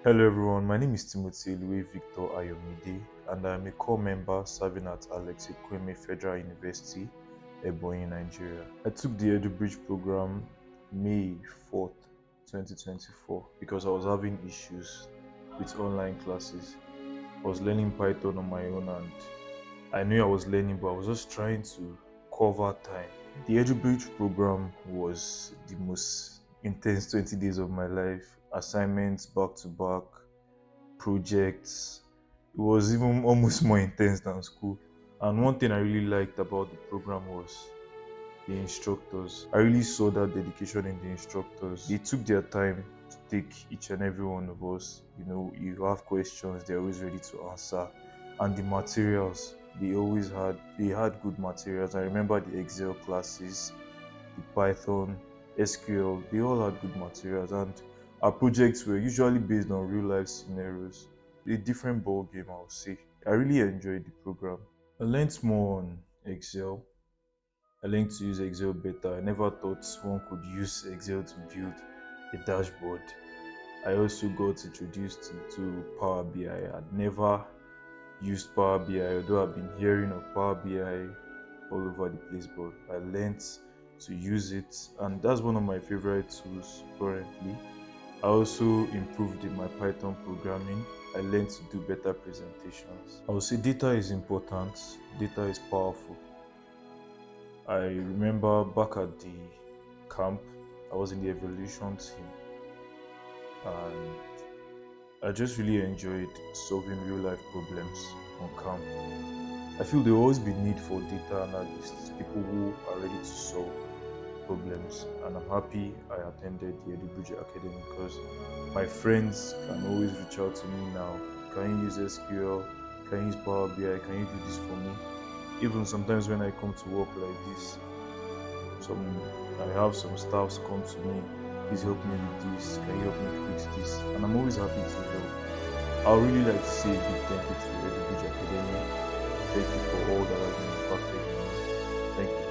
Hello everyone, my name is Timothy-Elue Victor Ayomide and I'm a core member serving at Alex Ekweme Federal University, Ebonyi, Nigeria. I took the EduBridge program May 4th, 2024 because I was having issues with online classes. I was learning Python on my own and I knew I was learning but I was just trying to cover time. The EduBridge program was the most intense 20 days of my life. Assignments back to back, projects. It was even almost more intense than school. And one thing I really liked about the program was the instructors. I really saw that dedication in the instructors. They took their time to take each and every one of us. You have questions, they're always ready to answer. And the materials, they had good materials. I remember the Excel classes, the Python, SQL, they all had good materials, and our projects were usually based on real life scenarios. A different ball game, I would say. I really enjoyed the program. I learned more on Excel. I learned to use Excel better. I never thought one could use Excel to build a dashboard. I also got introduced to Power BI. I'd never used Power BI, although I've been hearing of Power BI all over the place, but I learned to use it, and that's one of my favorite tools currently. I also improved in my Python programming. I learned to do better presentations. I would say data is important, data is powerful. I remember back at the camp, I was in the evaluation team, and I just really enjoyed solving real life problems on camp. I feel there will always be need for data analysts, people who are ready to solve problems, and I'm happy I attended the EduBridge Academy because my friends can always reach out to me now. Can you use SQL? Can you use Power BI? Can you do this for me? Even sometimes when I come to work like this, some I have some staffs come to me, please help me with this, can you help me fix this? And I'm always happy to help. I would really like to say a big thank you to EduBridge Academy. Thank you for all that has been impacted in me. Thank you.